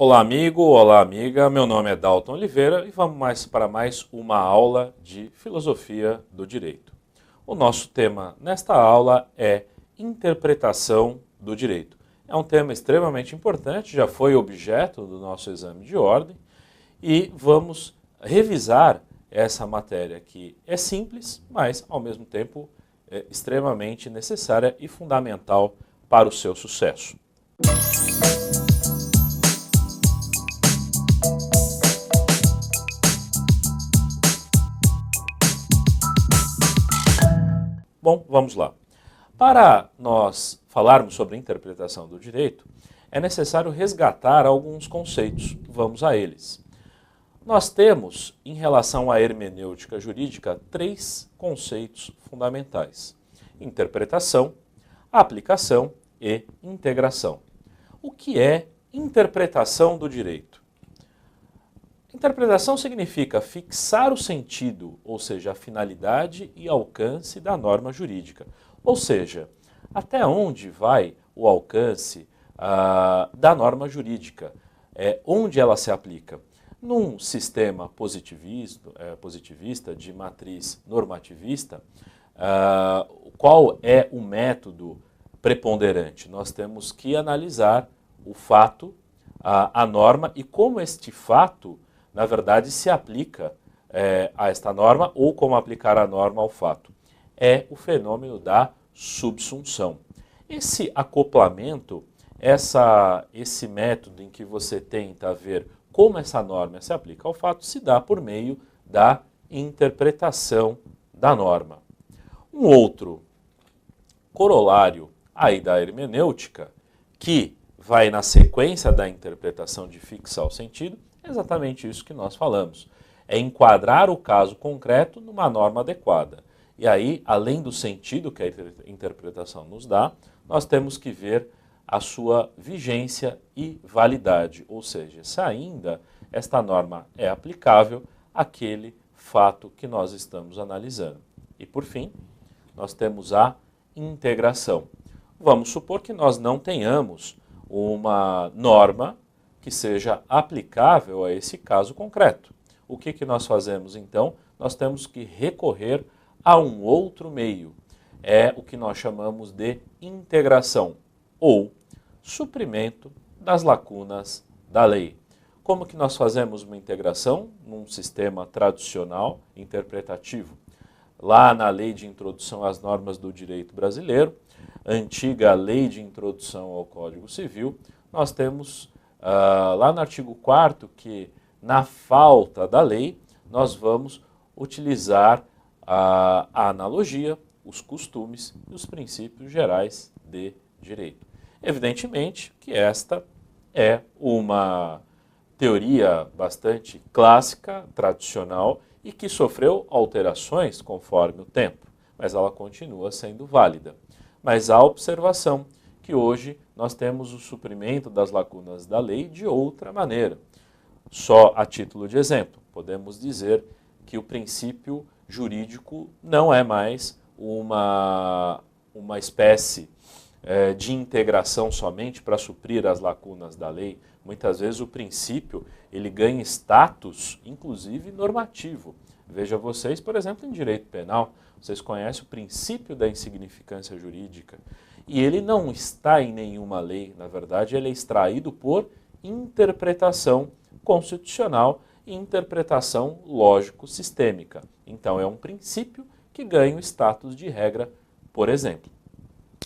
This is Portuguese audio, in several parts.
Olá amigo, olá amiga, meu nome é Dalton Oliveira e vamos para mais uma aula de Filosofia do Direito. O nosso tema nesta aula é Interpretação do Direito. É um tema extremamente importante, já foi objeto do nosso exame de ordem e vamos revisar essa matéria que é simples, mas ao mesmo tempo é extremamente necessária e fundamental para o seu sucesso. Bom, vamos lá. Para nós falarmos sobre a interpretação do direito, é necessário resgatar alguns conceitos. Vamos a eles. Nós temos, em relação à hermenêutica jurídica, três conceitos fundamentais: interpretação, aplicação e integração. O que é interpretação do direito? Interpretação significa fixar o sentido, ou seja, a finalidade e alcance da norma jurídica. Ou seja, até onde vai o alcance da norma jurídica, onde ela se aplica. Num sistema positivista de matriz normativista, qual é o método preponderante? Nós temos que analisar o fato, a norma e como este fato na verdade, se aplica a esta norma ou como aplicar a norma ao fato. É o fenômeno da subsunção. Esse acoplamento, esse método em que você tenta ver como essa norma se aplica ao fato, se dá por meio da interpretação da norma. Um outro corolário aí da hermenêutica, que vai na sequência da interpretação de fixar o sentido, é exatamente isso que nós falamos. É enquadrar o caso concreto numa norma adequada. E aí, além do sentido que a interpretação nos dá, nós temos que ver a sua vigência e validade. Ou seja, se ainda esta norma é aplicável àquele fato que nós estamos analisando. E por fim, nós temos a integração. Vamos supor que nós não tenhamos uma norma que seja aplicável a esse caso concreto. O que nós fazemos então? Nós temos que recorrer a um outro meio. É o que nós chamamos de integração ou suprimento das lacunas da lei. Como que nós fazemos uma integração num sistema tradicional interpretativo? Lá na Lei de Introdução às Normas do Direito Brasileiro, antiga Lei de Introdução ao Código Civil, nós temos lá no artigo 4º que, na falta da lei, nós vamos utilizar a analogia, os costumes e os princípios gerais de direito. Evidentemente que esta é uma teoria bastante clássica, tradicional e que sofreu alterações conforme o tempo, mas ela continua sendo válida. Mas há observação que hoje nós temos o suprimento das lacunas da lei de outra maneira. Só a título de exemplo, podemos dizer que o princípio jurídico não é mais uma espécie de integração somente para suprir as lacunas da lei. Muitas vezes o princípio ele ganha status, inclusive normativo. Veja vocês, por exemplo, em direito penal, vocês conhecem o princípio da insignificância jurídica e ele não está em nenhuma lei, na verdade ele é extraído por interpretação constitucional e interpretação lógico-sistêmica. Então é um princípio que ganha o status de regra, por exemplo.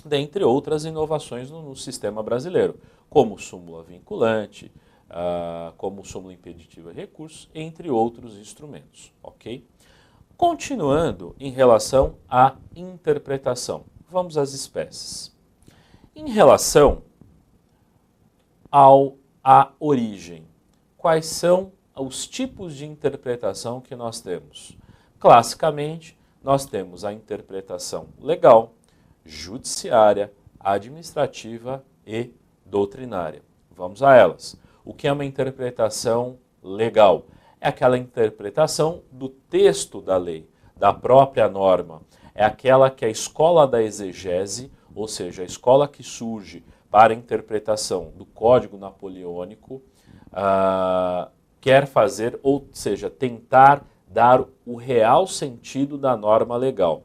Dentre outras inovações no sistema brasileiro, como súmula vinculante, como súmula impeditiva de recursos, entre outros instrumentos. Ok? Continuando em relação à interpretação, vamos às espécies. Em relação à origem, quais são os tipos de interpretação que nós temos? Classicamente, nós temos a interpretação legal, judiciária, administrativa e doutrinária. Vamos a elas. O que é uma interpretação legal? É aquela interpretação do texto da lei, da própria norma. É aquela que a escola da exegese, ou seja, a escola que surge para a interpretação do Código Napoleônico, quer fazer, ou seja, tentar dar o real sentido da norma legal.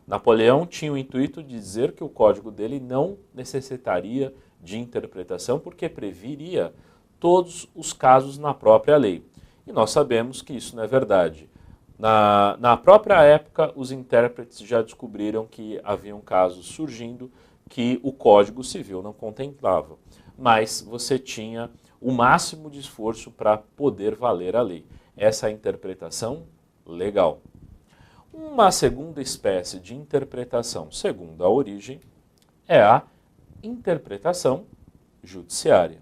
Napoleão tinha o intuito de dizer que o código dele não necessitaria de interpretação porque previria todos os casos na própria lei. E nós sabemos que isso não é verdade. Na própria época, os intérpretes já descobriram que haviam casos surgindo que o Código Civil não contemplava. Mas você tinha o máximo de esforço para poder valer a lei. Essa é a interpretação legal. Uma segunda espécie de interpretação, segundo a origem, é a interpretação judiciária.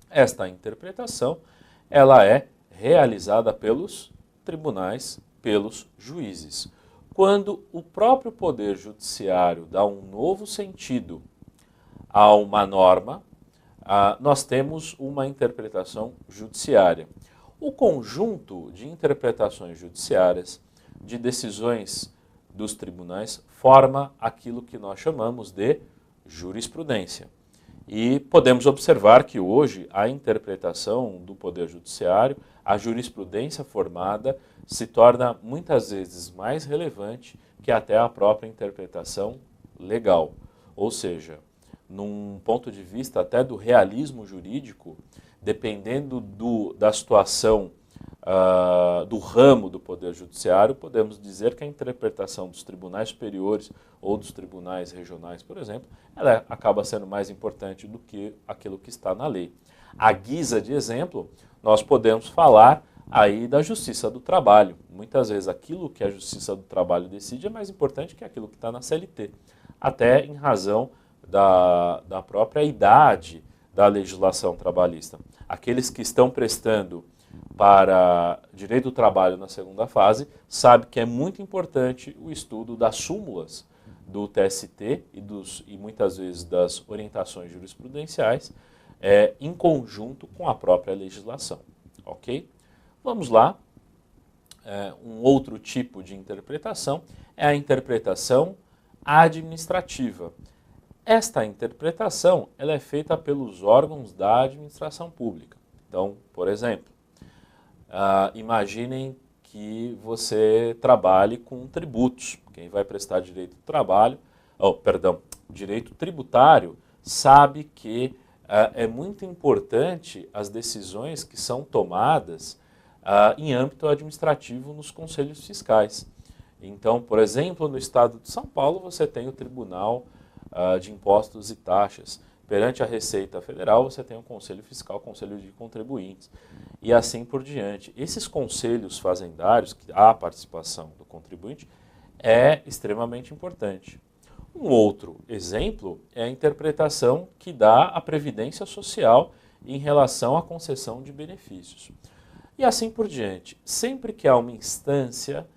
Esta interpretação, ela é realizada pelos tribunais, pelos juízes. Quando o próprio poder judiciário dá um novo sentido a uma norma, nós temos uma interpretação judiciária. O conjunto de interpretações judiciárias, de decisões dos tribunais, forma aquilo que nós chamamos de jurisprudência. E podemos observar que hoje a interpretação do Poder Judiciário, a jurisprudência formada, se torna muitas vezes mais relevante que até a própria interpretação legal. Ou seja, num ponto de vista até do realismo jurídico, dependendo da situação do ramo do Poder Judiciário, podemos dizer que a interpretação dos tribunais superiores ou dos tribunais regionais, por exemplo, ela acaba sendo mais importante do que aquilo que está na lei. À guisa de exemplo, nós podemos falar aí da Justiça do Trabalho. Muitas vezes aquilo que a Justiça do Trabalho decide é mais importante que aquilo que está na CLT, até em razão da própria idade da legislação trabalhista. Aqueles que estão prestando para direito do trabalho na segunda fase, sabe que é muito importante o estudo das súmulas do TST e muitas vezes das orientações jurisprudenciais em conjunto com a própria legislação. Ok? Vamos lá. Um outro tipo de interpretação é a interpretação administrativa. Esta interpretação ela é feita pelos órgãos da administração pública. Então, por exemplo, imaginem que você trabalhe com tributos. Quem vai prestar direito do trabalho, direito tributário, sabe que é muito importante as decisões que são tomadas em âmbito administrativo nos conselhos fiscais. Então, por exemplo, no estado de São Paulo, você tem o Tribunal de Impostos e Taxas. Perante a Receita Federal, você tem o Conselho Fiscal, o Conselho de Contribuintes, e assim por diante. Esses conselhos fazendários, que há a participação do contribuinte, é extremamente importante. Um outro exemplo é a interpretação que dá a Previdência Social em relação à concessão de benefícios. E assim por diante. Sempre que há uma instância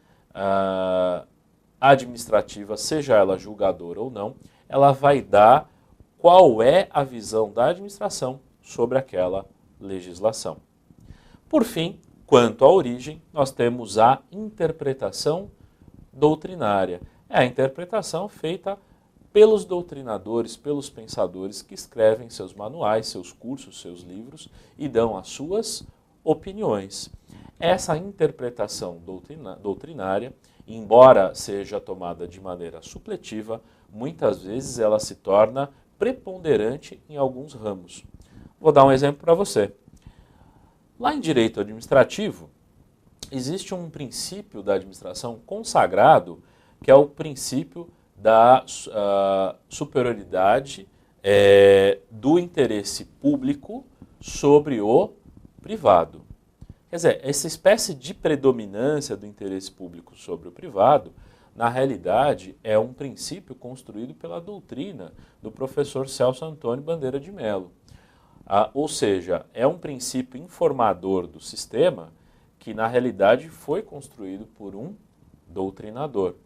administrativa, seja ela julgadora ou não, ela vai dar qual é a visão da administração sobre aquela legislação. Por fim, quanto à origem, nós temos a interpretação doutrinária. É a interpretação feita pelos doutrinadores, pelos pensadores que escrevem seus manuais, seus cursos, seus livros e dão as suas opiniões. Essa interpretação doutrinária, embora seja tomada de maneira supletiva, muitas vezes ela se torna preponderante em alguns ramos. Vou dar um exemplo para você. Lá em direito administrativo, existe um princípio da administração consagrado, que é o princípio da superioridade do interesse público sobre o privado. Quer dizer, essa espécie de predominância do interesse público sobre o privado, na realidade, é um princípio construído pela doutrina do professor Celso Antônio Bandeira de Mello. Ou seja, é um princípio informador do sistema que, na realidade, foi construído por um doutrinador.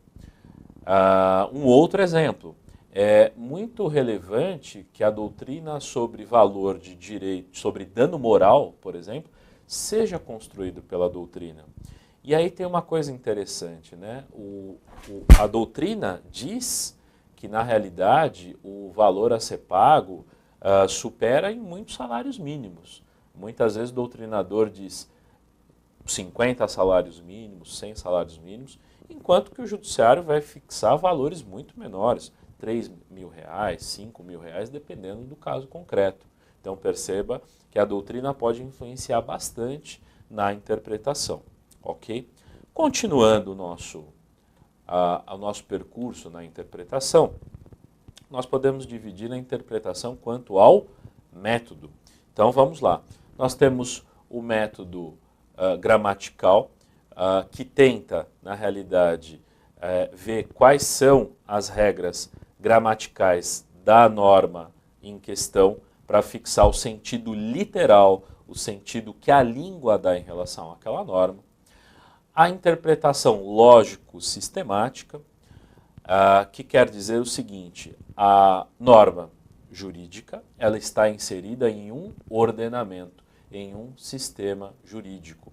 Um outro exemplo, é muito relevante que a doutrina sobre valor de direito, sobre dano moral, por exemplo, seja construído pela doutrina. E aí tem uma coisa interessante, né? A doutrina diz que, na realidade, o valor a ser pago supera em muitos salários mínimos. Muitas vezes o doutrinador diz 50 salários mínimos, 100 salários mínimos, enquanto que o judiciário vai fixar valores muito menores, R$ 3.000, R$ 5.000, dependendo do caso concreto. Então perceba que a doutrina pode influenciar bastante na interpretação, ok? Continuando o nosso percurso na interpretação, nós podemos dividir a interpretação quanto ao método. Então vamos lá. Nós temos o método gramatical, que tenta, na realidade, ver quais são as regras gramaticais da norma em questão para fixar o sentido literal, o sentido que a língua dá em relação àquela norma. A interpretação lógico-sistemática, que quer dizer o seguinte: a norma jurídica ela está inserida em um ordenamento, em um sistema jurídico.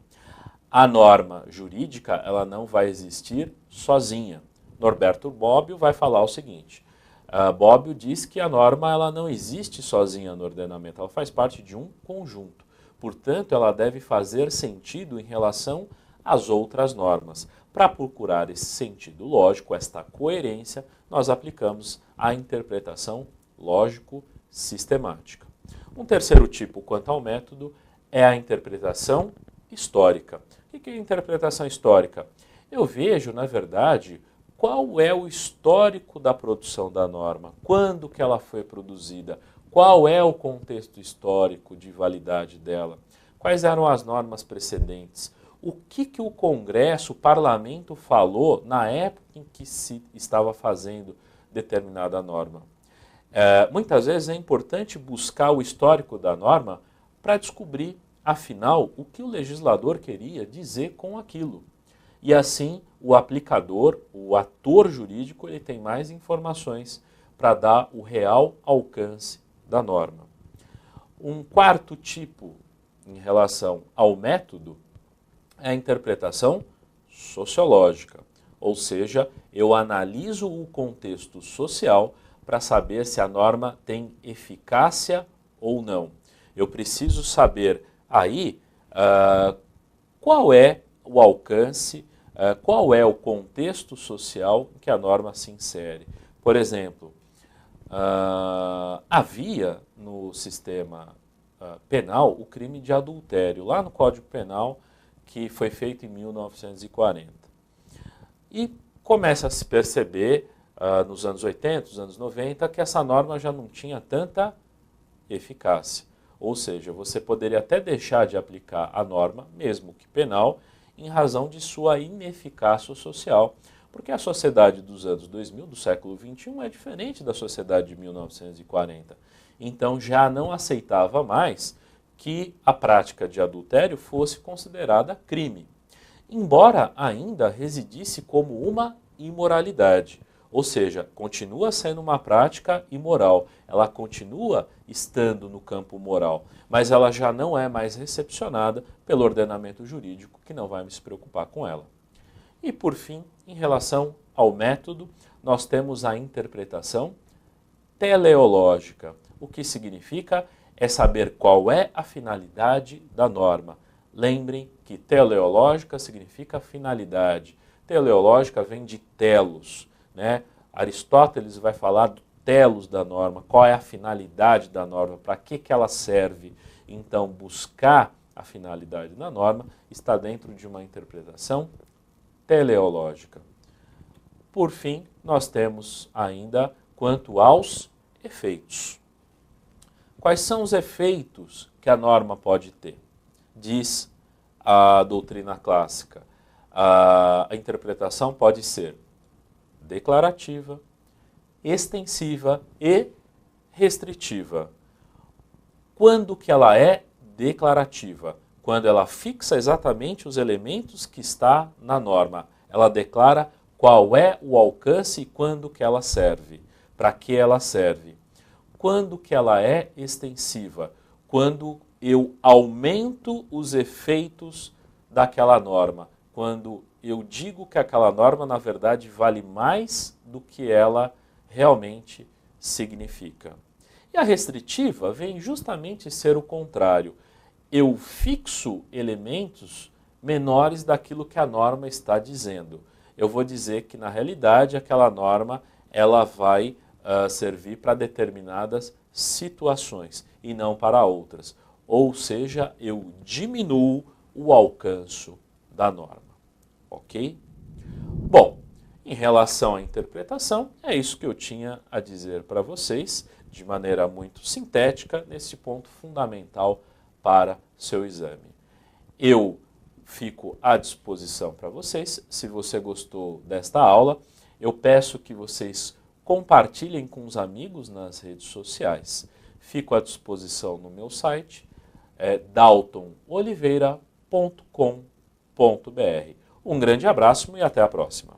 A norma jurídica ela não vai existir sozinha. Norberto Bobbio vai falar o seguinte: Bobbio diz que a norma ela não existe sozinha no ordenamento, ela faz parte de um conjunto. Portanto, ela deve fazer sentido em relação às outras normas. Para procurar esse sentido lógico, esta coerência, nós aplicamos a interpretação lógico-sistemática. Um terceiro tipo quanto ao método é a interpretação histórica. O que é a interpretação histórica? Eu vejo, na verdade, qual é o histórico da produção da norma, quando que ela foi produzida, qual é o contexto histórico de validade dela, quais eram as normas precedentes, o que o Congresso, o Parlamento falou na época em que se estava fazendo determinada norma. Muitas vezes é importante buscar o histórico da norma para descobrir, afinal, o que o legislador queria dizer com aquilo. E assim, o aplicador, o ator jurídico, ele tem mais informações para dar o real alcance da norma. Um quarto tipo em relação ao método é a interpretação sociológica, ou seja, eu analiso o contexto social para saber se a norma tem eficácia ou não. Eu preciso saber aí qual é o alcance, qual é o contexto social em que a norma se insere. Por exemplo, havia no sistema penal o crime de adultério, lá no Código Penal, que foi feito em 1940. E começa a se perceber, nos anos 80, nos anos 90, que essa norma já não tinha tanta eficácia. Ou seja, você poderia até deixar de aplicar a norma, mesmo que penal, em razão de sua ineficácia social, porque a sociedade dos anos 2000, do século XXI, é diferente da sociedade de 1940. Então já não aceitava mais que a prática de adultério fosse considerada crime, embora ainda residisse como uma imoralidade. Ou seja, continua sendo uma prática imoral, ela continua estando no campo moral, mas ela já não é mais recepcionada pelo ordenamento jurídico, que não vai se preocupar com ela. E por fim, em relação ao método, nós temos a interpretação teleológica. O que significa é saber qual é a finalidade da norma. Lembrem que teleológica significa finalidade. Teleológica vem de telos, né? Aristóteles vai falar do telos da norma, qual é a finalidade da norma, para que ela serve. Então, buscar a finalidade da norma está dentro de uma interpretação teleológica. Por fim, nós temos ainda quanto aos efeitos. Quais são os efeitos que a norma pode ter? Diz a doutrina clássica. A interpretação pode ser declarativa, extensiva e restritiva. Quando que ela é declarativa? Quando ela fixa exatamente os elementos que está na norma. Ela declara qual é o alcance e quando que ela serve. Para que ela serve? Quando que ela é extensiva? Quando eu aumento os efeitos daquela norma. Quando eu digo que aquela norma, na verdade, vale mais do que ela realmente significa. E a restritiva vem justamente ser o contrário. eu fixo elementos menores daquilo que a norma está dizendo. Eu vou dizer que, na realidade, aquela norma ela vai servir para determinadas situações e não para outras. Ou seja, eu diminuo o alcance da norma. Ok? Bom, em relação à interpretação, é isso que eu tinha a dizer para vocês, de maneira muito sintética, nesse ponto fundamental para seu exame. Eu fico à disposição para vocês. Se você gostou desta aula, eu peço que vocês compartilhem com os amigos nas redes sociais. Fico à disposição no meu site, daltonoliveira.com.br. Um grande abraço e até a próxima.